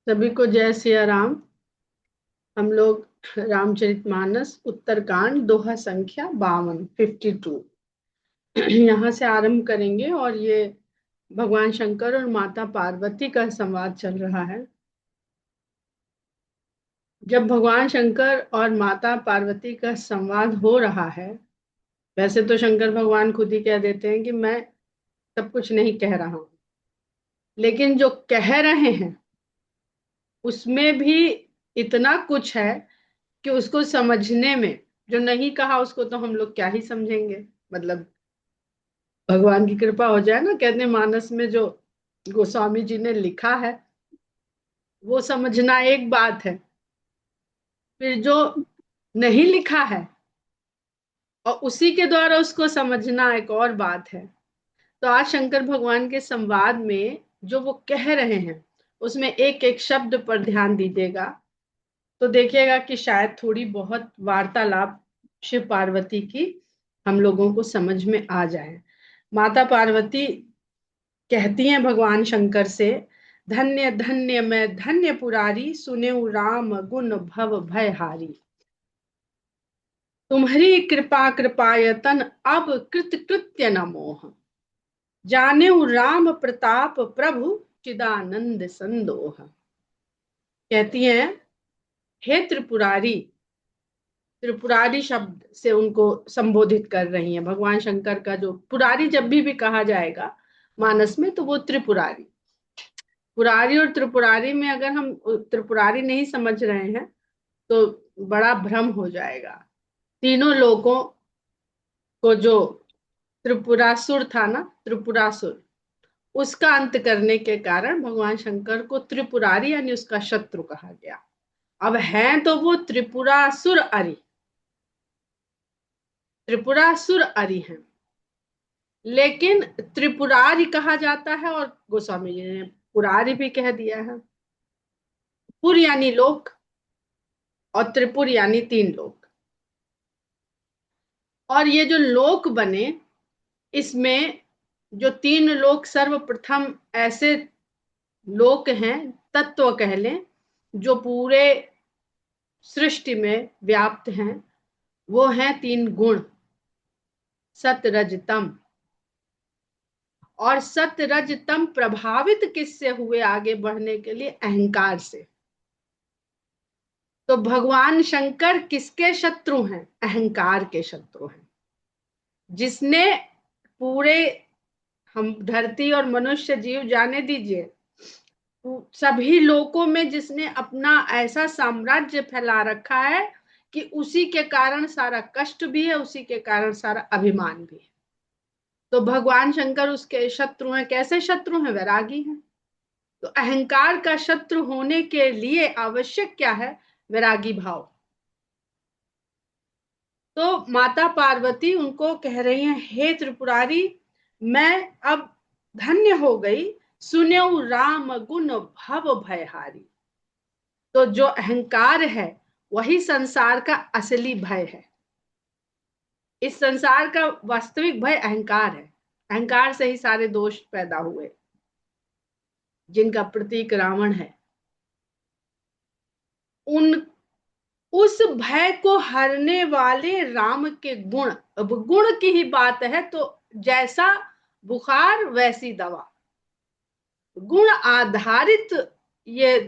सभी को जय सिया राम। हम लोग रामचरितमानस उत्तरकांड दोहा संख्या 52 यहाँ से आरंभ करेंगे। और ये भगवान शंकर और माता पार्वती का संवाद चल रहा है। जब भगवान शंकर और माता पार्वती का संवाद हो रहा है, वैसे तो शंकर भगवान खुद ही कह देते हैं कि मैं सब कुछ नहीं कह रहा हूं, लेकिन जो कह रहे हैं उसमें भी इतना कुछ है कि उसको समझने में, जो नहीं कहा उसको तो हम लोग क्या ही समझेंगे। मतलब भगवान की कृपा हो जाए ना, कहते हैं मानस में जो गोस्वामी जी ने लिखा है वो समझना एक बात है, फिर जो नहीं लिखा है और उसी के द्वारा उसको समझना एक और बात है। तो आज शंकर भगवान के संवाद में जो वो कह रहे हैं उसमें एक एक शब्द पर ध्यान दीजिएगा, तो देखिएगा कि शायद थोड़ी बहुत वार्तालाप शिव पार्वती की हम लोगों को समझ में आ जाए। माता पार्वती कहती हैं भगवान शंकर से, धन्य धन्य मैं धन्य पुरारी, सुनेउ राम गुण भव भय हारी। तुम्हारी कृपा कृपायतन अब कृत कृत्य न मोह, जानेउ राम प्रताप प्रभु चिदानंद संदोह। कहती हैं, हे त्रिपुरारी। त्रिपुरारी शब्द से उनको संबोधित कर रही हैं। भगवान शंकर का जो पुरारी जब भी कहा जाएगा मानस में, तो वो त्रिपुरारी। पुरारी और त्रिपुरारी में अगर हम त्रिपुरारी नहीं समझ रहे हैं तो बड़ा भ्रम हो जाएगा। तीनों लोगों को जो त्रिपुरासुर था ना, त्रिपुरासुर, उसका अंत करने के कारण भगवान शंकर को त्रिपुरारी यानी उसका शत्रु कहा गया। अब हैं तो वो त्रिपुरासुर अरि, त्रिपुरासुर अरि हैं, लेकिन त्रिपुरारी कहा जाता है। और गोस्वामी जी ने पुरारी भी कह दिया है। पुर यानी लोक और त्रिपुर यानी तीन लोक। और ये जो लोक बने, इसमें जो तीन लोक सर्वप्रथम ऐसे लोक हैं, तत्व कह लें, जो पूरे सृष्टि में व्याप्त हैं, वो हैं तीन गुण, सत रज तम। और सत रज तम प्रभावित किससे हुए आगे बढ़ने के लिए? अहंकार से। तो भगवान शंकर किसके शत्रु हैं? अहंकार के शत्रु हैं। जिसने पूरे, हम धरती और मनुष्य जीव जाने दीजिए, सभी लोकों में जिसने अपना ऐसा साम्राज्य फैला रखा है कि उसी के कारण सारा कष्ट भी है, उसी के कारण सारा अभिमान भी है। तो भगवान शंकर उसके शत्रु हैं। कैसे शत्रु हैं? वैरागी हैं। तो अहंकार का शत्रु होने के लिए आवश्यक क्या है? वैरागी भाव। तो माता पार्वती उनको कह रही हैं, हे त्रिपुरारी, मैं अब धन्य हो गई, सुन्यौ राम गुण भव भयहारी। तो जो अहंकार है वही संसार का असली भय है। इस संसार का वास्तविक भय अहंकार है। अहंकार से ही सारे दोष पैदा हुए, जिनका प्रतीक रावण है। उन उस भय को हरने वाले राम के गुण, अब गुण की ही बात है तो जैसा बुखार वैसी दवा, गुण आधारित ये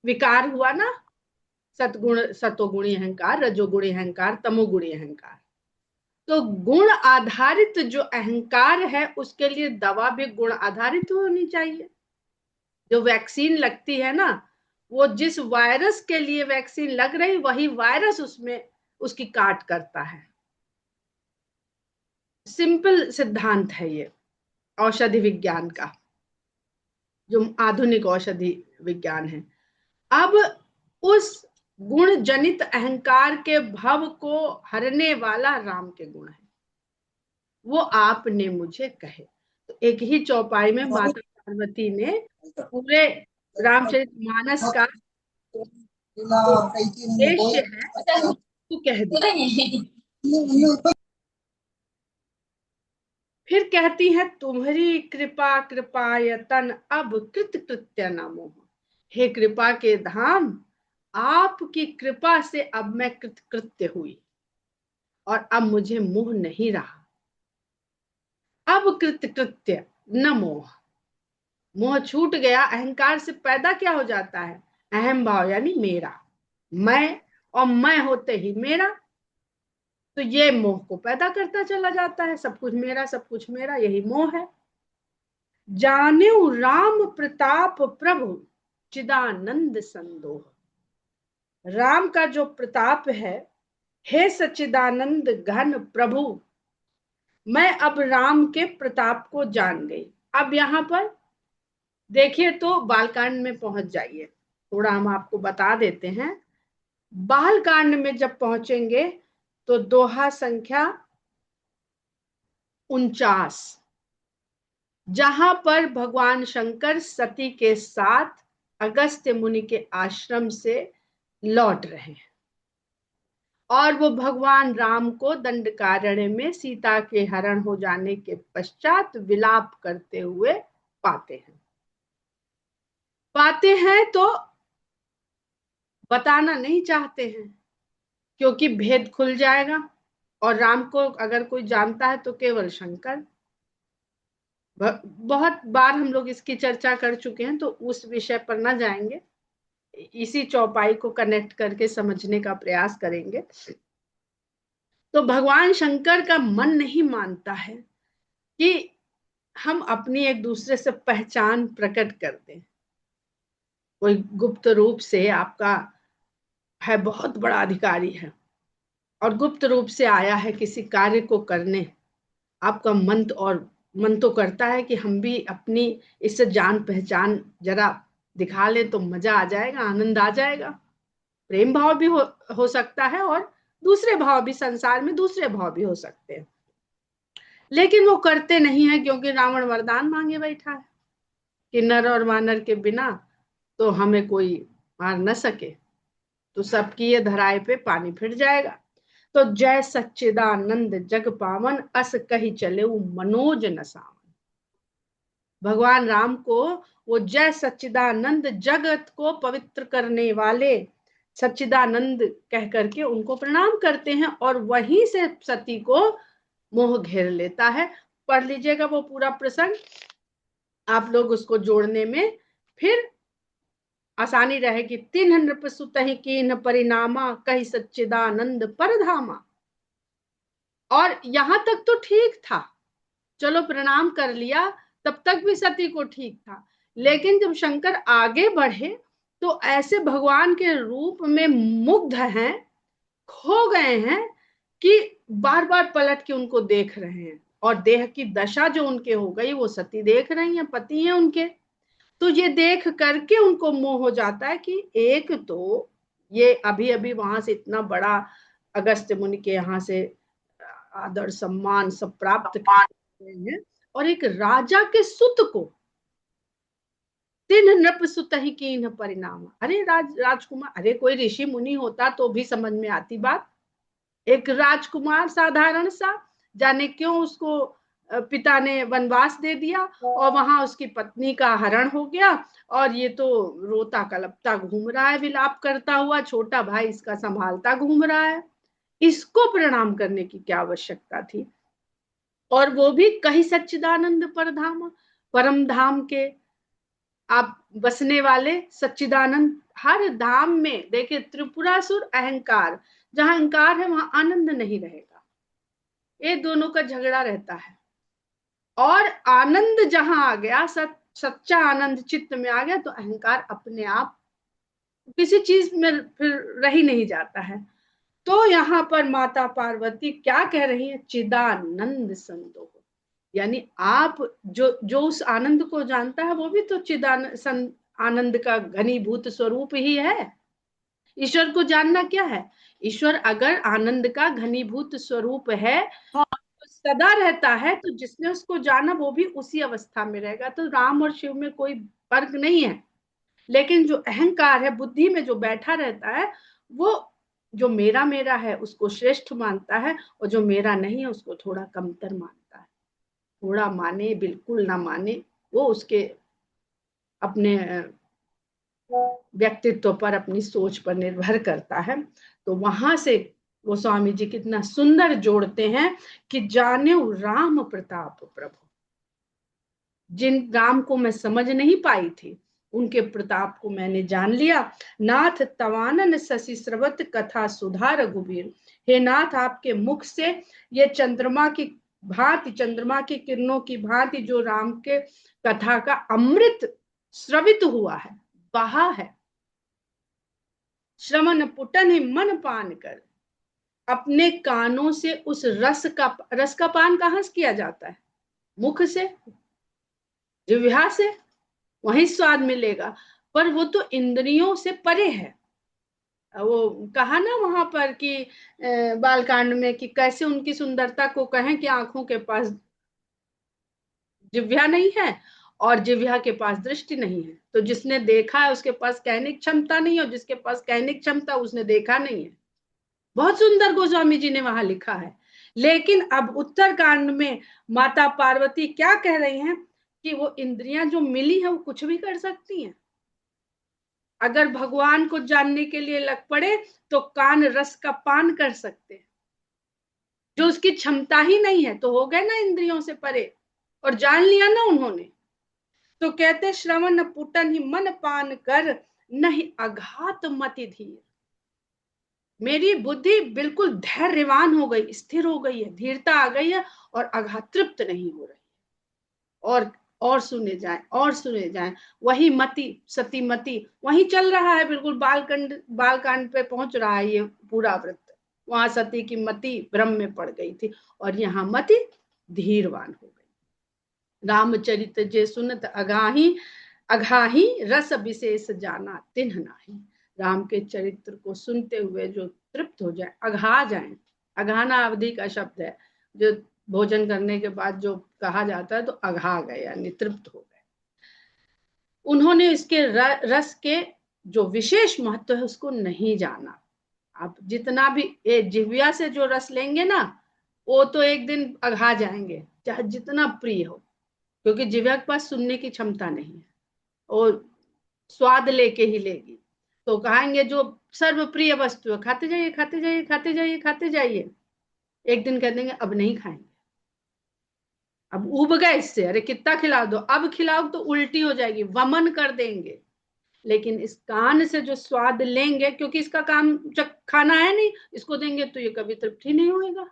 विकार हुआ ना। सतगुण, सतोगुणी अहंकार, रजोगुणी अहंकार, तमोगुणी अहंकार। तो गुण आधारित जो अहंकार है उसके लिए दवा भी गुण आधारित होनी चाहिए। जो वैक्सीन लगती है ना, वो जिस वायरस के लिए वैक्सीन लग रही वही वायरस उसमें उसकी काट करता है। सिंपल सिद्धांत है ये औषधि विज्ञान का, जो आधुनिक औषधि विज्ञान है। अब उस गुण जनित अहंकार के भव को हरने वाला राम के गुण है, वो आपने मुझे कहे। तो एक ही चौपाई में माता पार्वती ने पूरे रामचरितमानस का जो उद्देश्य है वो कह दिया। फिर कहती है, तुम्हारी कृपा कृपायतन अब कृत कृत्य न मोह। हे कृपा के धाम, आपकी कृपा से अब मैं कृतकृत्य हुई और अब मुझे मोह नहीं रहा। अब कृतकृत्य न मोह, मोह छूट गया। अहंकार से पैदा क्या हो जाता है? अहम भाव, यानी मेरा, मैं, और मैं होते ही मेरा। तो ये मोह को पैदा करता चला जाता है, सब कुछ मेरा, सब कुछ मेरा, यही मोह है। जान्यू राम प्रताप प्रभु, चिदानंद संदोह। राम का जो प्रताप है, हे सच्चिदानंद घन प्रभु, मैं अब राम के प्रताप को जान गई। अब यहां पर देखिए तो बालकांड में पहुंच जाइए, थोड़ा हम आपको बता देते हैं। बालकांड में जब पहुंचेंगे तो दोहा संख्या 49, जहां पर भगवान शंकर सती के साथ अगस्त्य मुनि के आश्रम से लौट रहे हैं और वो भगवान राम को दंडकारण्य में सीता के हरण हो जाने के पश्चात विलाप करते हुए पाते हैं तो बताना नहीं चाहते हैं, क्योंकि भेद खुल जाएगा। और राम को अगर कोई जानता है तो केवल शंकर। बहुत बार हम लोग इसकी चर्चा कर चुके हैं, तो उस विषय पर ना जाएंगे, इसी चौपाई को कनेक्ट करके समझने का प्रयास करेंगे। तो भगवान शंकर का मन नहीं मानता है कि हम अपनी एक दूसरे से पहचान प्रकट कर दें। कोई गुप्त रूप से आपका है, बहुत बड़ा अधिकारी है और गुप्त रूप से आया है किसी कार्य को करने, आपका मन तो करता है कि हम भी अपनी इससे जान पहचान जरा दिखा ले तो मजा आ जाएगा, आनंद आ जाएगा। प्रेम भाव भी हो सकता है और दूसरे भाव भी, संसार में दूसरे भाव भी हो सकते हैं, लेकिन वो करते नहीं है क्योंकि रावण वरदान मांगे बैठा है कि नर और वानर के बिना तो हमें कोई मार न सके, तो सबकी ये धराए पे पानी फिर जाएगा। तो जय सच्चिदानंद जग पावन, अस कही चले मनोज न सावन। भगवान राम को वो जय सच्चिदानंद, जगत को पवित्र करने वाले सच्चिदानंद कह करके उनको प्रणाम करते हैं और वहीं से सती को मोह घेर लेता है। पढ़ लीजिएगा वो पूरा प्रसंग, आप लोग उसको जोड़ने में फिर आसानी रहेगी। तीन नृप सुतहि कीन्ह परिणामा, कही सच्चिदानंद परधामा। और यहां तक तो ठीक था, चलो प्रणाम कर लिया, तब तक भी सती को ठीक था। लेकिन जब शंकर आगे बढ़े तो ऐसे भगवान के रूप में मुग्ध हैं, खो गए हैं कि बार बार पलट के उनको देख रहे हैं और देह की दशा जो उनके हो गई वो सती देख रही हैं, पति हैं उनके। तो ये देख करके उनको मोह हो जाता है कि एक तो ये अभी अभी वहां से इतना बड़ा अगस्त्य मुनि के यहाँ से आदर सम्मान सब प्राप्त कर रहे हैं, और एक राजा के सुत को तिन नृप सुत ही कीन्ह परिणाम। अरे राजकुमार, अरे कोई ऋषि मुनि होता तो भी समझ में आती बात। एक राजकुमार साधारण सा, जाने क्यों उसको पिता ने वनवास दे दिया और वहां उसकी पत्नी का हरण हो गया, और ये तो रोता कलपता घूम रहा है, विलाप करता हुआ, छोटा भाई इसका संभालता घूम रहा है। इसको प्रणाम करने की क्या आवश्यकता थी? और वो भी कहीं सच्चिदानंद परधाम, परम धाम के आप बसने वाले सच्चिदानंद। हर धाम में देखिए, त्रिपुरासुर अहंकार, जहां अहंकार है वहां आनंद नहीं रहेगा, ये दोनों का झगड़ा रहता है। और आनंद जहां आ गया, सच्चा आनंद चित्त में आ गया, तो अहंकार अपने आप किसी चीज में फिर रह ही नहीं जाता है। तो यहाँ पर माता पार्वती क्या कह रही है? चिदानंद संदोह, यानी आप जो जो उस आनंद को जानता है वो भी तो चिदानंद आनंद का घनीभूत स्वरूप ही है। ईश्वर को जानना क्या है? ईश्वर अगर आनंद का घनीभूत स्वरूप है, तो सदा रहता है, तो जिसने उसको जाना वो भी उसी अवस्था में रहेगा। तो राम और शिव में कोई फर्क नहीं है। लेकिन जो अहंकार है, बुद्धि में जो बैठा रहता है, वो जो मेरा मेरा है उसको श्रेष्ठ मानता है, और जो मेरा नहीं है उसको थोड़ा कमतर मानता है। थोड़ा माने, बिल्कुल ना माने, वो उसके अपने व्यक्तित्व पर, अपनी सोच पर निर्भर करता है। तो वहां से वो स्वामी जी कितना सुंदर जोड़ते हैं कि जाने राम प्रताप प्रभु, जिन राम को मैं समझ नहीं पाई थी उनके प्रताप को मैंने जान लिया। नाथ तवानन शशि स्रवत कथा सुधा रघुबीर, हे नाथ आपके मुख से ये चंद्रमा की भांति, चंद्रमा की किरणों की भांति जो राम के कथा का अमृत स्रवित हुआ है, बहा है। श्रवण पुटन ही मन पान कर, अपने कानों से उस रस का पान कहां से किया जाता है? मुख से, जिह्वा से, वही स्वाद मिलेगा। पर वो तो इंद्रियों से परे है। वो कहा ना वहां पर कि बालकांड में कि कैसे उनकी सुंदरता को कहें कि आंखों के पास जिह्वा नहीं है और जिह्वा के पास दृष्टि नहीं है। तो जिसने देखा है उसके पास कहने की क्षमता नहीं है, और जिसके पास कहने की क्षमता उसने देखा नहीं है। बहुत सुंदर गोस्वामी जी ने वहां लिखा है। लेकिन अब उत्तरकांड में माता पार्वती क्या कह रही हैं कि वो इंद्रियां जो मिली है वो कुछ भी कर सकती हैं। अगर भगवान को जानने के लिए लग पड़े तो कान रस का पान कर सकते हैं। जो उसकी क्षमता ही नहीं है तो हो गए ना इंद्रियों से परे, और जान लिया ना उन्होंने। तो कहते श्रवण पुटन ही मन पान कर, नहीं अघात मति धीर। मेरी बुद्धि बिल्कुल धैर्यवान हो गई, स्थिर हो गई है, धीरता आ गई है, और अघात तृप्त नहीं हो रही। और सुने जाए, और सुने जाए। वही मति, सतीमती वही चल रहा है, बिल्कुल बालकांड पे पहुंच रहा है ये पूरा व्रत। वहां सती की मति भ्रम में पड़ गई थी, और यहाँ मति धीरवान हो गई। रामचरित जे सुनत अगाही, अघाही रस विशेष जाना तिन्ह नाही। राम के चरित्र को सुनते हुए जो तृप्त हो जाए, अघा जाए। अघाना अवधि का शब्द है, जो भोजन करने के बाद जो कहा जाता है, तो अघा गए यानी तृप्त हो गए। उन्होंने इसके रस के जो विशेष महत्व है उसको नहीं जाना। आप जितना भी जिह्वा से जो रस लेंगे ना, वो तो एक दिन अघा जाएंगे, चाहे जितना प्रिय हो, क्योंकि जिह्वा के पास सुनने की क्षमता नहीं है, और स्वाद लेके ही लेगी। तो कहेंगे जो सर्वप्रिय वस्तु है, खाते जाइए खाते जाइए खाते जाइए खाते जाइए, एक दिन कह देंगे अब नहीं खाएंगे, अब उब गए इससे, अरे कितना खिला दो, अब खिलाओ तो उल्टी हो जाएगी, वमन कर देंगे। लेकिन इस कान से जो स्वाद लेंगे, क्योंकि इसका काम खाना है नहीं, इसको देंगे तो ये कभी तृप्ति नहीं होगा,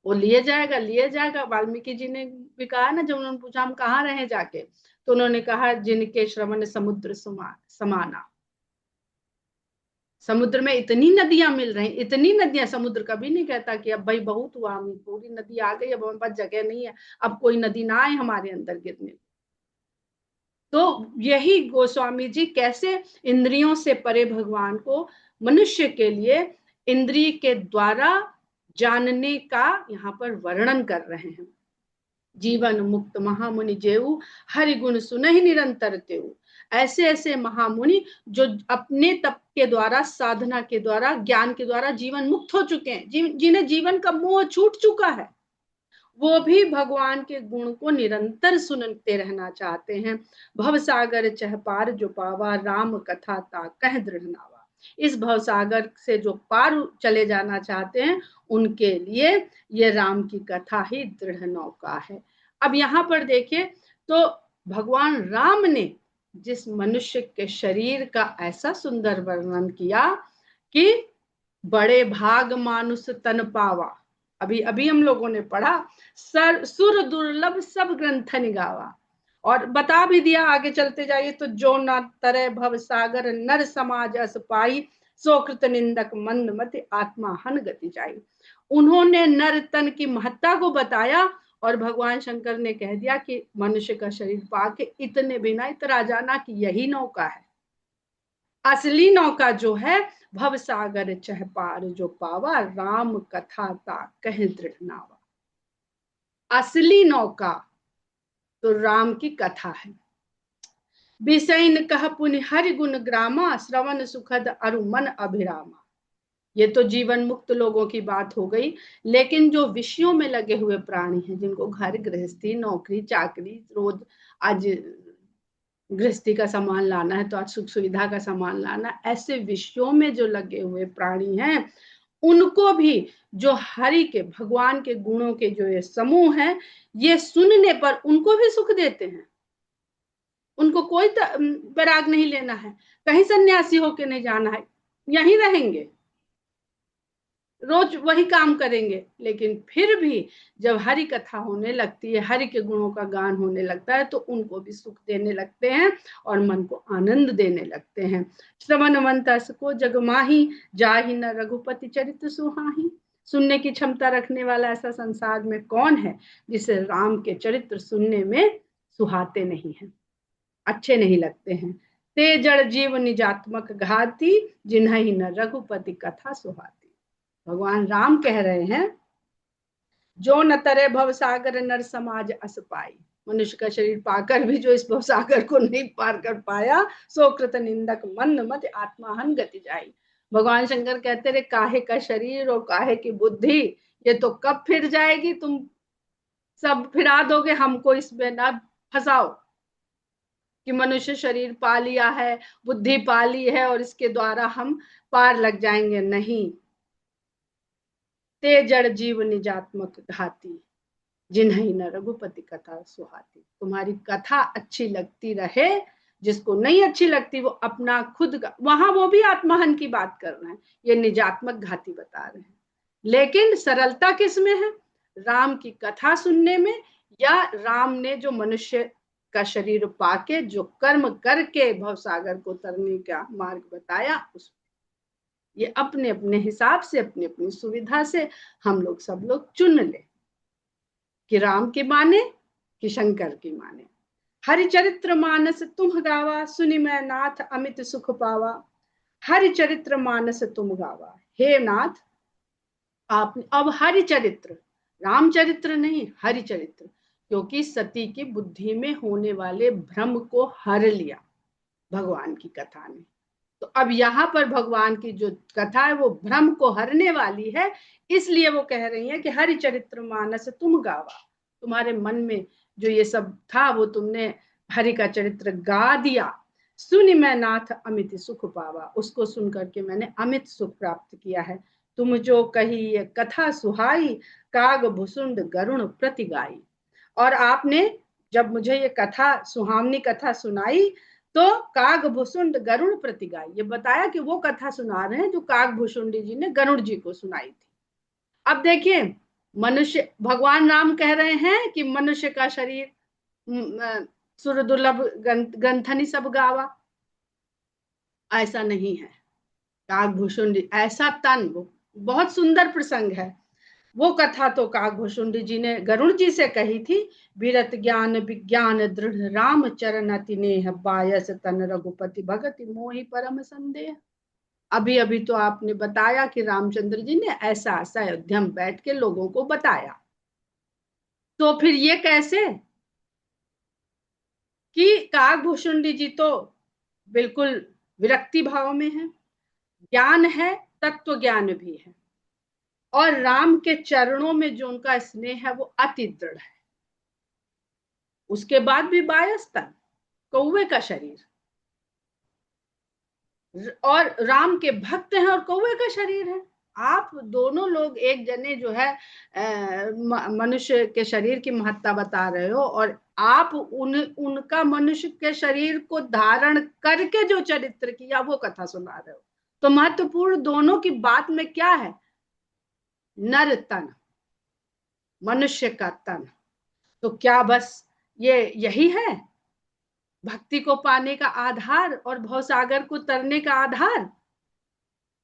वो लिए जाएगा लिए जाएगा। वाल्मीकि जी ने भी कहा ना, जब उन्होंने पूछा हम कहाँ रहे जाके, तो उन्होंने कहा जिनके श्रवण समुद्र समाना। समुद्र में इतनी नदियां मिल रही, इतनी नदियां, समुद्र कभी नहीं कहता कि अब भाई बहुत हुआ, हम पूरी नदी आ गई, अब हमारे पास जगह नहीं है, अब कोई नदी ना आए हमारे अंदर गिरने। तो यही गोस्वामी जी कैसे इंद्रियों से परे भगवान को मनुष्य के लिए इंद्रिय के द्वारा जानने का यहाँ पर वर्णन कर रहे हैं। जीवन मुक्त महामुनि जेऊ, हरि गुण सुनहि निरंतर तेऊ। ऐसे ऐसे महामुनि जो अपने तप के द्वारा, साधना के द्वारा, ज्ञान के द्वारा जीवन मुक्त हो चुके हैं, जिन्हें जीवन का मोह छूट चुका है, वो भी भगवान के गुण को निरंतर सुनते रहना चाहते हैं। भव सागर चह पार जो पावा, राम कथा ता कह दृढ़ नावा। इस भव सागर से जो पार चले जाना चाहते हैं, उनके लिए ये राम की कथा ही दृढ़ नौका है। अब यहाँ पर देखिए, तो भगवान राम ने जिस मनुष्य के शरीर का ऐसा सुंदर वर्णन किया कि बड़े भाग मानुष तन पावा, अभी अभी हम लोगों ने पढ़ा, सुर दुर्लभ सब ग्रंथ निगावा, और बता भी दिया, आगे चलते जाइए तो जो न तरह भव सागर नर समाज अस पाई, सोकृत निंदक मंद मति आत्मा हन गति जाई। उन्होंने नर तन की महत्ता को बताया, और भगवान शंकर ने कह दिया कि मनुष्य का शरीर पाके इतने बिना इतरा जाना कि यही नौका है। असली नौका जो है, भव सागर चह पार जो पावा, राम कथा ता कह दृढ़ नावा। असली नौका तो राम की कथा है। बिसैन कह पुनि हरि गुण ग्रामा, श्रवण सुखद अरु मन अभिरामा। ये तो जीवन मुक्त लोगों की बात हो गई, लेकिन जो विषयों में लगे हुए प्राणी हैं, जिनको घर गृहस्थी नौकरी चाकरी रोज आज गृहस्थी का सामान लाना है तो आज सुख सुविधा का सामान लाना, ऐसे विषयों में जो लगे हुए प्राणी हैं उनको भी जो हरि के भगवान के गुणों के जो ये समूह हैं, ये सुनने पर उनको भी सुख देते हैं। उनको कोई वैराग नहीं लेना है, कहीं सन्यासी होके नहीं जाना है, यहीं रहेंगे, रोज वही काम करेंगे, लेकिन फिर भी जब हरि कथा होने लगती है, हरि के गुणों का गान होने लगता है, तो उनको भी सुख देने लगते हैं और मन को आनंद देने लगते हैं। श्रवण मंतस को जगमाही, जाहि न रघुपति चरित्र सुहाही। सुनने की क्षमता रखने वाला ऐसा संसार में कौन है जिसे राम के चरित्र सुनने में सुहाते नहीं है, अच्छे नहीं लगते हैं। ते जड़ जीव निजात्मक घाती, जिन्हि न रघुपति कथा सुहाती। भगवान राम कह रहे हैं, जो न तरे भव सागर नर समाज अस पाई। मनुष्य का शरीर पाकर भी जो इस भव सागर को नहीं पार कर पाया, सो कृत निंदक मंद मत आत्माहन गति जाई। भगवान शंकर कहते रहे, काहे का शरीर और काहे की बुद्धि, ये तो कब फिर जाएगी, तुम सब फिरा दोगे, हमको इसमें ना फंसाओ कि मनुष्य शरीर पा लिया है, बुद्धि पा ली है और इसके द्वारा हम पार लग जाएंगे, नहीं। ते जड़ जीव निजात्मक घाती, जिन्हीं न रघुपति कथा सुहाती। तुम्हारी कथा अच्छी लगती रहे, जिसको नहीं अच्छी लगती वो अपना खुद का, वहां वो भी आत्महन की बात कर रहे हैं, ये निजात्मक घाती बता रहे हैं। लेकिन सरलता किस में है, राम की कथा सुनने में, या राम ने जो मनुष्य का शरीर पाके जो कर्म करके भवसागर को तरने का मार्ग बताया, उस ये अपने अपने हिसाब से, अपनी अपनी सुविधा से हम लोग सब लोग चुन ले कि राम की माने कि शंकर की माने। हरिचरित्र मानस तुम गावा, सुनि मैं नाथ अमित सुख पावा। हरिचरित्र मानस तुम गावा, हे नाथ आप अब हरिचरित्र, रामचरित्र नहीं, हरिचरित्र, क्योंकि सती की बुद्धि में होने वाले भ्रम को हर लिया भगवान की कथा ने। तो अब यहाँ पर भगवान की जो कथा है वो भ्रम को हरने वाली है, इसलिए वो कह रही है कि हरिचरित्र मानस तुम गावा। तुम्हारे मन में जो ये सब था वो तुमने हरि का चरित्र गा दिया। सुनि मैं नाथ अमित सुख पावा, उसको सुन करके मैंने अमित सुख प्राप्त किया है। तुम जो कही ये कथा सुहाई, काग भुसुंड गरुण प्रति गाई। और आपने जब मुझे ये कथा, सुहावनी कथा सुनाई, तो काग भुसुंड गरुड़ प्रति गाई, ये बताया कि वो कथा सुना रहे हैं जो काग भुसुंडी जी ने गरुड़ जी को सुनाई थी। अब देखिए, मनुष्य, भगवान राम कह रहे हैं कि मनुष्य का शरीर सुर दुर्लभ ग्रंथनि सब गावा, ऐसा नहीं है। काग भुसुंडी ऐसा तन, वो बहुत सुंदर प्रसंग है। वो कथा तो काकभूषुंडी जी ने गरुड़ जी से कही थी। विरत ज्ञान विज्ञान दृढ़ राम चरण अति नेह, बायस तन रघुपति भगति मोहि परम संदेह। अभी अभी तो आपने बताया कि रामचंद्र जी ने ऐसा ऐसा अयोध्या में बैठ के लोगों को बताया, तो फिर ये कैसे कि काकभूषुंडी जी तो बिल्कुल विरक्ति भाव में है, ज्ञान है, तत्व ज्ञान भी है, और राम के चरणों में जो उनका स्नेह है वो अति दृढ़ है। उसके बाद भी बायस तन, कौवे का शरीर, और राम के भक्त हैं और कौवे का शरीर है। आप दोनों लोग एक जने जो है मनुष्य के शरीर की महत्ता बता रहे हो, और आप उनका मनुष्य के शरीर को धारण करके जो चरित्र किया वो कथा सुना रहे हो। तो महत्वपूर्ण दोनों की बात में क्या है, नर तन, मनुष्य का तन। तो क्या बस ये यही है भक्ति को पाने का आधार और भवसागर को तरने का आधार?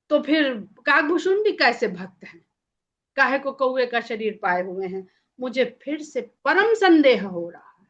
तो फिर काकभूषुंडी कैसे भक्त हैं, काहे को कौवे का शरीर पाए हुए हैं? मुझे फिर से परम संदेह हो रहा है।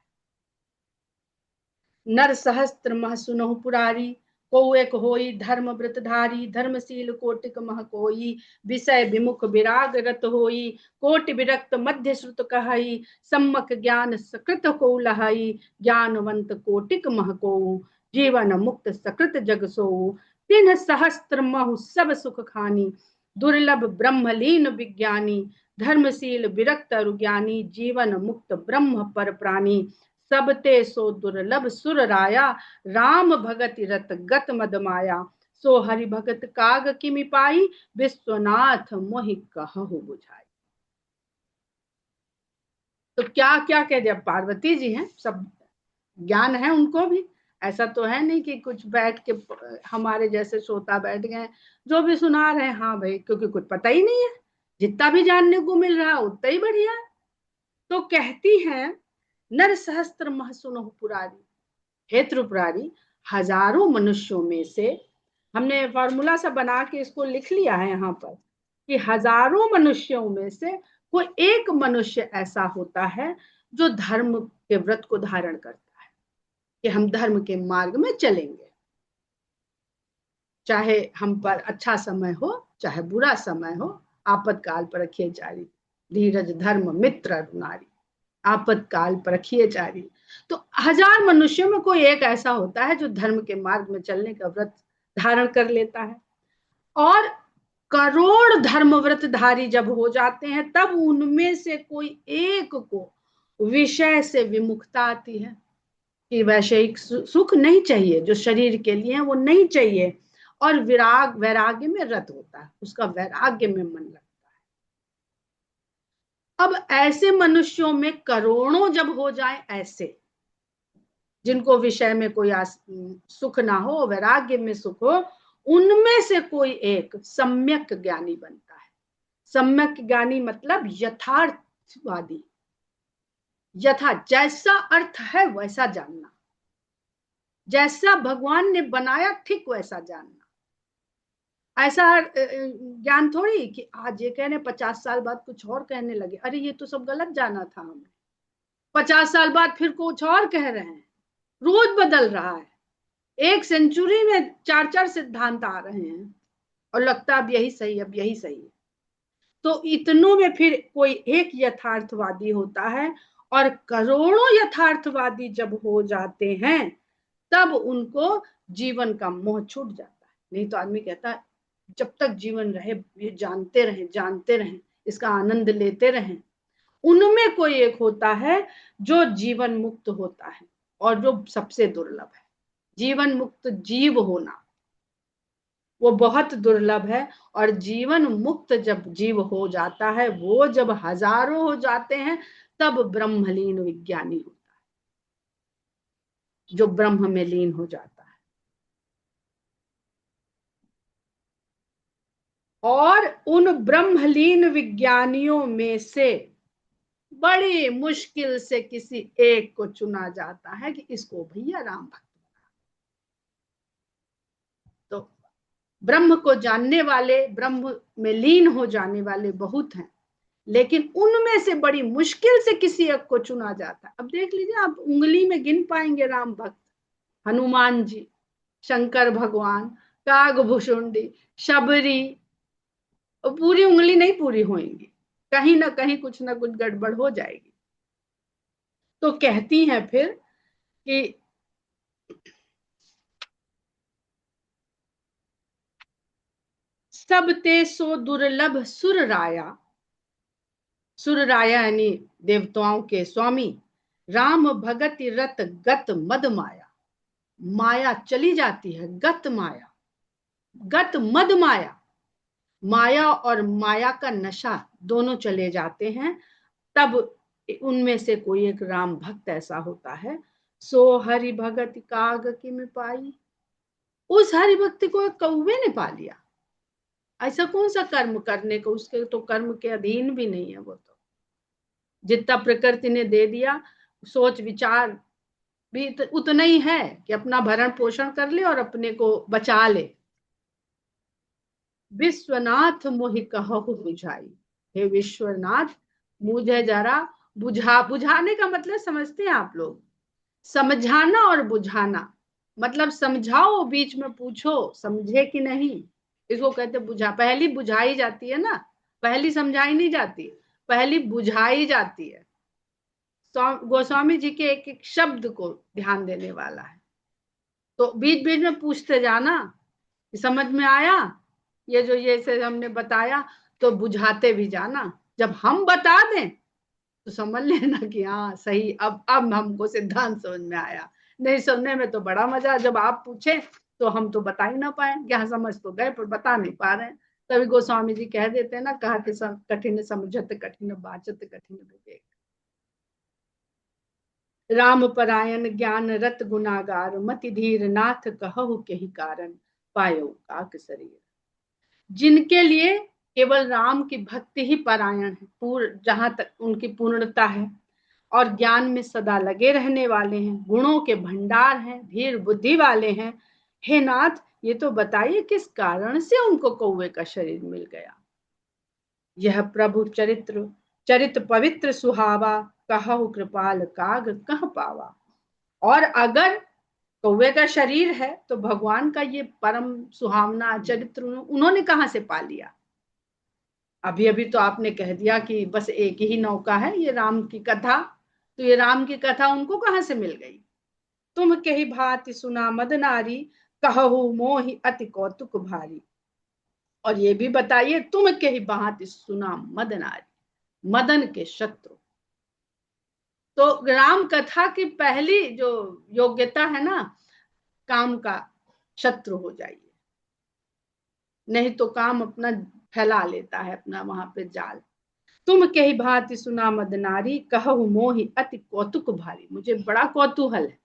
नर सहस्त्र मह सुनहु पुरारी, कौए को होई धर्म व्रतधारी। धर्मशील कोटिक मह कोई, विषय विमुख विराग रत होई। कोटि विरक्त मध्य श्रुत कहई, सम्मक ज्ञान सकृत को लहई। ज्ञानवंत कोटिक मह को, जीवन मुक्त सकृत जग सो। तीन सहस्त्र महु सब सुख खानी, दुर्लभ ब्रह्मलीन विज्ञानी। धर्मशील विरक्त अरुज्ञानी, जीवन मुक्त ब्रह्म पर प्राणी। सब ते सो दुर्लभ सुर राया, राम भगत रत गत मद माया, सो हरि भगत काग किमि पाई, विश्वनाथ मोहि कहु बुझाई। तो क्या क्या कह दिया, पार्वती जी हैं, सब ज्ञान है उनको भी, ऐसा तो है नहीं कि कुछ बैठ के हमारे जैसे सोता बैठ गए जो भी सुना रहे हैं। हाँ भाई, क्योंकि कुछ पता ही नहीं है, जितना भी जानने को मिल रहा है उतना ही बढ़िया है। तो कहती हैं, नर सहस्त्र मह सुनहु पुरारी, हे त्रिपुरारी, हजारों मनुष्यों में से, हमने फॉर्मूला सा बना के इसको लिख लिया है यहाँ पर, कि हजारों मनुष्यों में से कोई एक मनुष्य ऐसा होता है जो धर्म के व्रत को धारण करता है, कि हम धर्म के मार्ग में चलेंगे, चाहे हम पर अच्छा समय हो चाहे बुरा समय हो, आपातकाल पर रखिए जारी, धीरज धर्म मित्र नारी, आपातकाल पर रखिए जारी। तो हजार मनुष्यों में कोई एक ऐसा होता है जो धर्म के मार्ग में चलने का व्रत धारण कर लेता है। और करोड़ धर्म व्रतधारी जब हो जाते हैं, तब उनमें से कोई एक को विषय से विमुखता आती है, कि वैषयिक सुख नहीं चाहिए, जो शरीर के लिए है वो नहीं चाहिए, और वैराग्य में रत होता है, उसका वैराग्य में मन लगता है। अब ऐसे मनुष्यों में करोड़ों जब हो जाए, ऐसे जिनको विषय में कोई सुख ना हो, वैराग्य में सुख हो, उनमें से कोई एक सम्यक ज्ञानी बनता है। सम्यक ज्ञानी मतलब यथार्थवादी, जैसा अर्थ है वैसा जानना, जैसा भगवान ने बनाया ठीक वैसा जानना। ऐसा ज्ञान थोड़ी कि आज ये कहने 50 साल बाद कुछ और कहने लगे, अरे ये तो सब गलत जाना था हमने, 50 साल बाद फिर कुछ और कह रहे हैं, रोज बदल रहा है, एक सेंचुरी में 4-4 सिद्धांत आ रहे हैं, और लगता अब यही सही, अब यही सही है। तो इतनों में फिर कोई एक यथार्थवादी होता है, और करोड़ों यथार्थवादी जब हो जाते हैं, तब उनको जीवन का मोह छूट जाता है। नहीं तो आदमी कहता है जब तक जीवन रहे ये जानते रहें, इसका आनंद लेते रहें। उनमें कोई एक होता है जो जीवन मुक्त होता है, और जो सबसे दुर्लभ है, जीवन मुक्त जीव होना वो बहुत दुर्लभ है। और जीवन मुक्त जब जीव हो जाता है, वो जब हजारों हो जाते हैं, तब ब्रह्मलीन विज्ञानी होता है, जो ब्रह्म में लीन हो जाता है। और उन ब्रह्मलीन विज्ञानियों में से बड़ी मुश्किल से किसी एक को चुना जाता है कि इसको भैया राम भक्त। तो ब्रह्म को जानने वाले, ब्रह्म में लीन हो जाने वाले बहुत हैं, लेकिन उनमें से बड़ी मुश्किल से किसी एक को चुना जाता है। अब देख लीजिए, आप उंगली में गिन पाएंगे राम भक्त, हनुमान जी, शंकर भगवान, कागभूषुंडी, शबरी, पूरी उंगली नहीं पूरी होंगी, कहीं ना कहीं कुछ ना कुछ गड़बड़ हो जाएगी। तो कहती हैं फिर कि सब ते सो दुर्लभ सुर राया, सुर राया यानी देवताओं के स्वामी, राम भगत रत गत मद माया, माया चली जाती है, गत माया, गत मद माया, माया और माया का नशा दोनों चले जाते हैं, तब उनमें से कोई एक राम भक्त ऐसा होता है, सो हरि भगत काग किम पाई, उस हरि भक्ति को एक कौवे ने पा लिया। ऐसा कौन सा कर्म करने को, उसके तो कर्म के अधीन भी नहीं है, वो तो जितना प्रकृति ने दे दिया, सोच विचार भी उतना ही है कि अपना भरण पोषण कर ले और अपने को बचा ले। विश्वनाथ मोहि कहु बुझाई, हे विश्वनाथ मुझे जरा बुझाने का मतलब समझते हैं आप लोग, समझाना और बुझाना, मतलब समझाओ, बीच में पूछो समझे कि नहीं, इसको कहते बुझा। पहली बुझाई जाती है ना, पहली समझाई नहीं जाती, पहली बुझाई जाती है। गोस्वामी जी के एक एक शब्द को ध्यान देने वाला है, तो बीच बीच में पूछते जाना, समझ में आया ये जो ये से हमने बताया, तो बुझाते भी जाना। जब हम बता दें तो समझ लेना कि हाँ सही, अब हमको सिद्धांत समझ में आया। नहीं सुनने में तो बड़ा मजा, जब आप पूछे तो हम तो बता ही ना पाए, क्या समझ तो गए पर बता नहीं पा रहे हैं। तभी गोस्वामी जी कह देते हैं ना, कहा कि कठिन समझत कठिन बाचत कठिन विवेक। राम परायण ज्ञान रत गुनागार, मति धीर नाथ कहु के ही कारण, पायो काक शरीर। जिनके लिए केवल राम की भक्ति ही परायण है, जहां तक उनकी पूर्णता है, और ज्ञान में सदा लगे रहने वाले हैं, गुणों के भंडार हैं, धीर बुद्धि वाले हैं, हे नाथ ये तो बताइए किस कारण से उनको कौवे का शरीर मिल गया। यह प्रभु चरित्र चरित पवित्र सुहावा, कहु कृपाल काग कह पावा। और अगर कौवे का शरीर है तो भगवान का ये परम सुहावना चरित्र उन्होंने कहां से पा लिया। अभी अभी तो आपने कह दिया कि बस एक ही नौका है ये राम की कथा, तो ये राम की कथा उनको कहां से मिल गई। तुम कही भांति सुना मद नारी, कहु मोहि अति कौतुक भारी। और ये भी बताइए, तुम कही भांति सुना मद नारी, मदन के शत्रु। तो राम कथा की पहली जो योग्यता है ना, काम का शत्रु हो जाइए, नहीं तो काम अपना फैला लेता है अपना वहां पे जाल। तुम कही भांति सुना मद नारी, कहु मोहि अति कौतुक भारी। मुझे बड़ा कौतूहल है,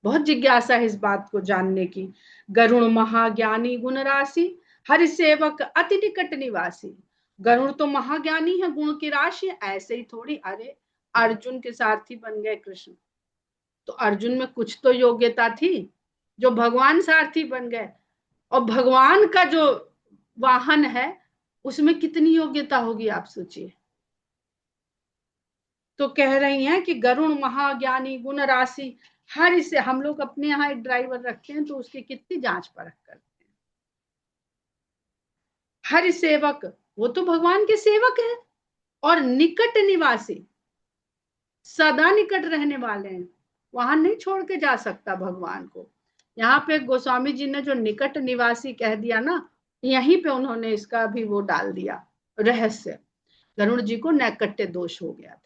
बहुत जिज्ञासा है इस बात को जानने की। गरुण महाज्ञानी गुण राशि, हरि सेवक अति निकट निवासी। गरुण तो महाज्ञानी है, गुण की राशि, ऐसे ही थोड़ी। अरे अर्जुन के सारथी बन गए कृष्ण, तो अर्जुन में कुछ तो योग्यता थी, जो भगवान सारथी बन गए। और भगवान का जो वाहन है उसमें कितनी योग्यता होगी आप सोचिए। तो कह रही हैं कि गरुण महाज्ञानी गुण राशि, हर इसे हम लोग अपने यहाँ एक ड्राइवर रखते हैं तो उसकी कितनी जांच परख करते हैं। हरि सेवक, वो तो भगवान के सेवक हैं। और निकट निवासी, सदा निकट रहने वाले हैं, वहां नहीं छोड़ के जा सकता भगवान को। यहाँ पे गोस्वामी जी ने जो निकट निवासी कह दिया ना, यहीं पे उन्होंने इसका भी वो डाल दिया रहस्य। गरुड़ जी को नैकट्य दोष हो गया था।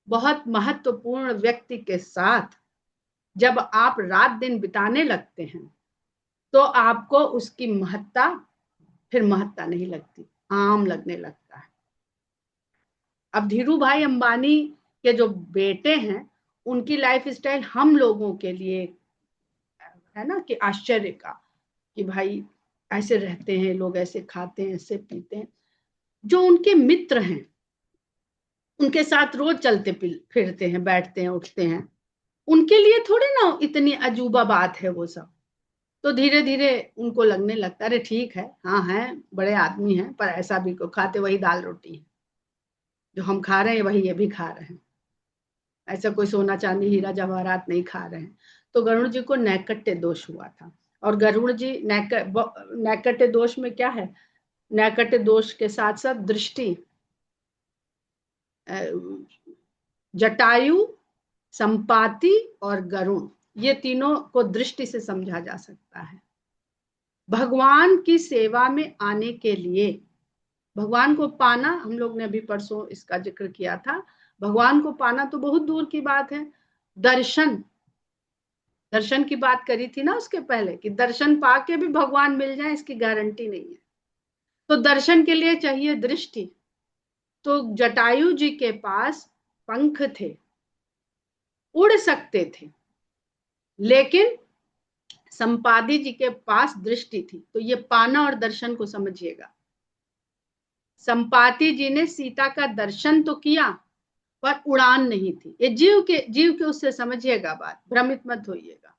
बहुत महत्वपूर्ण व्यक्ति के साथ जब आप रात दिन बिताने लगते हैं तो आपको उसकी महत्ता फिर महत्ता नहीं लगती, आम लगने लगता है। अब धीरू भाई अंबानी के जो बेटे हैं, उनकी लाइफ स्टाइल हम लोगों के लिए है ना कि आश्चर्य का, कि भाई ऐसे रहते हैं लोग, ऐसे खाते हैं, ऐसे पीते हैं। जो उनके मित्र हैं उनके साथ रोज चलते फिरते हैं, बैठते हैं, उठते हैं, उनके लिए थोड़ी ना इतनी अजूबा बात है वो सब। तो धीरे धीरे उनको लगने लगता है अरे ठीक है, हाँ है, बड़े आदमी हैं, पर ऐसा भी को खाते वही दाल रोटी है, जो हम खा रहे हैं वही ये भी खा रहे हैं, ऐसा कोई सोना चांदी हीरा जवाहरात नहीं खा रहे हैं। तो गरुड़ जी को नैकट्य दोष हुआ था। और गरुड़ जी नैकट्य दोष में क्या है, नैकट्य दोष के साथ साथ दृष्टि, जटायु, संपाति और गरुण, ये तीनों को दृष्टि से समझा जा सकता है। भगवान की सेवा में आने के लिए, भगवान को पाना, हम लोग ने अभी परसों इसका जिक्र किया था, भगवान को पाना तो बहुत दूर की बात है। दर्शन दर्शन की बात करी थी ना उसके पहले, कि दर्शन पाके भी भगवान मिल जाए इसकी गारंटी नहीं है। तो दर्शन के लिए चाहिए दृष्टि। तो जटायु जी के पास पंख थे, उड़ सकते थे, लेकिन संपादी जी के पास दृष्टि थी। तो ये पाना और दर्शन को समझिएगा। संपाति जी ने सीता का दर्शन तो किया पर उड़ान नहीं थी, ये जीव के उससे समझिएगा बात, भ्रमित मत होइएगा।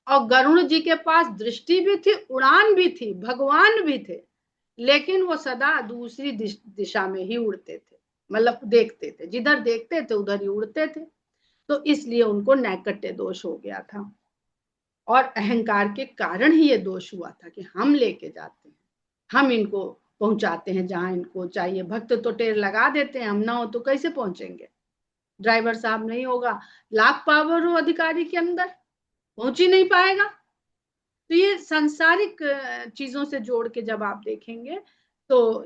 और गरुड़ जी के पास दृष्टि भी थी, उड़ान भी थी, भगवान भी थे, लेकिन वो सदा दूसरी दिशा में ही उड़ते थे, मतलब देखते थे, जिधर देखते थे उधर ही उड़ते थे। तो इसलिए उनको नैकट्य दोष हो गया था। और अहंकार के कारण ही ये दोष हुआ था कि हम लेके जाते हैं, हम इनको पहुंचाते हैं जहां इनको चाहिए। भक्त तो टेर लगा देते हैं, हम ना हो तो कैसे पहुंचेंगे। ड्राइवर साहब नहीं होगा, लाख पावर हो अधिकारी के अंदर, पहुंच ही नहीं पाएगा। तो ये सांसारिक चीजों से जोड़ के जब आप देखेंगे तो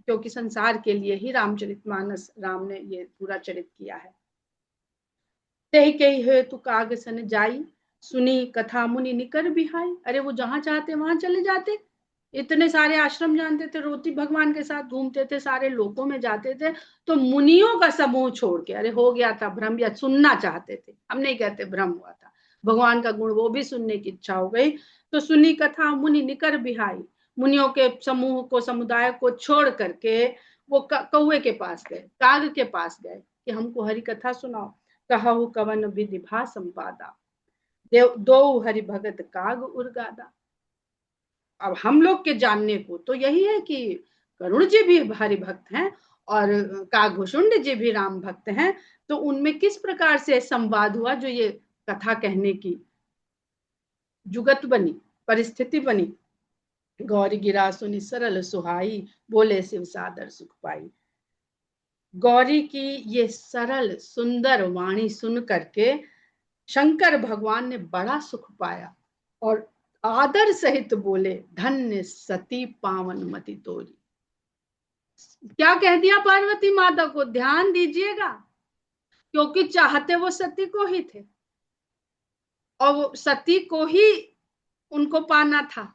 क्योंकि संसार के लिए ही रामचरितमानस राम ने ये पूरा चरित किया है। तेहि कही हेतु काग सन जाई, सुनी कथा मुनि निकर बिहाई। अरे वो जहां चाहते वहां चले जाते, इतने सारे आश्रम जानते थे, रोटी भगवान के साथ घूमते थे, सारे लोकों में जाते थे। तो मुनियों का समूह छोड़ के, अरे हो गया था भ्रम या सुनना चाहते थे, हम नहीं कहते भ्रम हुआ था, भगवान का गुण वो भी सुनने की इच्छा हो गई। तो सुनी कथा मुनि निकर बिहाई, मुनियों के समूह को, समुदाय को छोड़ करके वो कौए के पास गए, काग के पास गए कि हमको हरि कथा सुनाओ। कहु कवन विधि भा संपादा, देव दो हरि भगत काग उर्गादा। अब हम लोग के जानने को तो यही है कि करुण जी भी हरि भक्त हैं और काघुशुंड जी भी राम भक्त हैं। तो उनमें किस प्रकार से संवाद हुआ, जो ये कथा कहने की जुगत बनी, परिस्थिति बनी। गौरी गिरा सुनी सरल सुहाई, बोले शिव सादर सुख पाई। गौरी की ये सरल सुंदर वाणी सुन करके शंकर भगवान ने बड़ा सुख पाया और आदर सहित बोले, धन्य सती पावन मति तोरी। क्या कह दिया पार्वती माता को, ध्यान दीजिएगा, क्योंकि चाहते वो सती को ही थे और वो सती को ही उनको पाना था।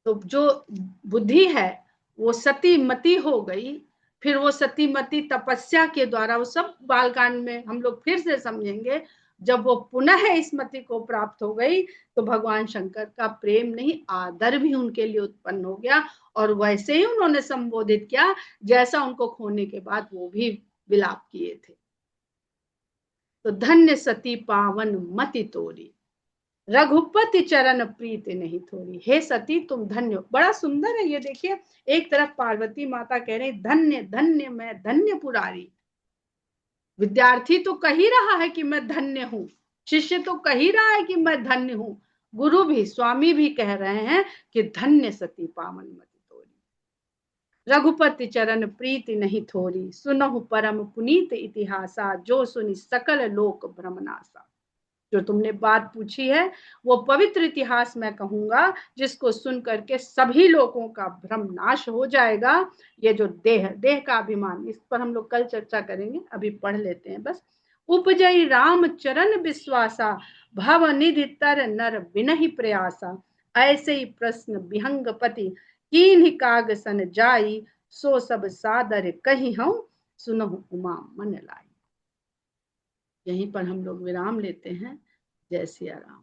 तो जो बुद्धि है वो सती मती हो गई। फिर वो सती मती तपस्या के द्वारा, वो सब बालकांड में हम लोग फिर से समझेंगे। जब वो पुनः इस मति को प्राप्त हो गई तो भगवान शंकर का प्रेम नहीं, आदर भी उनके लिए उत्पन्न हो गया और वैसे ही उन्होंने संबोधित किया जैसा उनको खोने के बाद वो भी विलाप किए थे। तो धन्य सती पावन मति तोरी, रघुपति चरण प्रीति नहीं थोड़ी। हे सती तुम धन्य हो। बड़ा सुंदर है ये, देखिए एक तरफ पार्वती माता कह रही धन्य धन्य मैं धन्य पुरारी। विद्यार्थी तो कह ही रहा है कि मैं धन्य हूं, शिष्य तो कह ही रहा है कि मैं धन्य हूं, गुरु भी, स्वामी भी कह रहे हैं कि धन्य सती पावन मति तोरी। रघुपति चरण प्रीति नहीं थोरी, सुनहु परम पुनीत इतिहासा, जो सुनी सकल लोक भ्रमनासा। जो तुमने बात पूछी है वो पवित्र इतिहास मैं कहूंगा, जिसको सुन करके सभी लोगों का भ्रम नाश हो जाएगा। ये जो देह, देह का अभिमान, इस पर हम लोग कल चर्चा करेंगे, अभी पढ़ लेते हैं बस। उपजई राम चरण विश्वासा, भव निधि तर नर बिनहि प्रयासा। ऐसे ही प्रश्न विहंगपति, कीन्हि काग सन जाई, सो सब सादर कही हम, सुनहु उमा मन लाई। यहीं पर हम लोग विराम लेते हैं। जय सिया राम।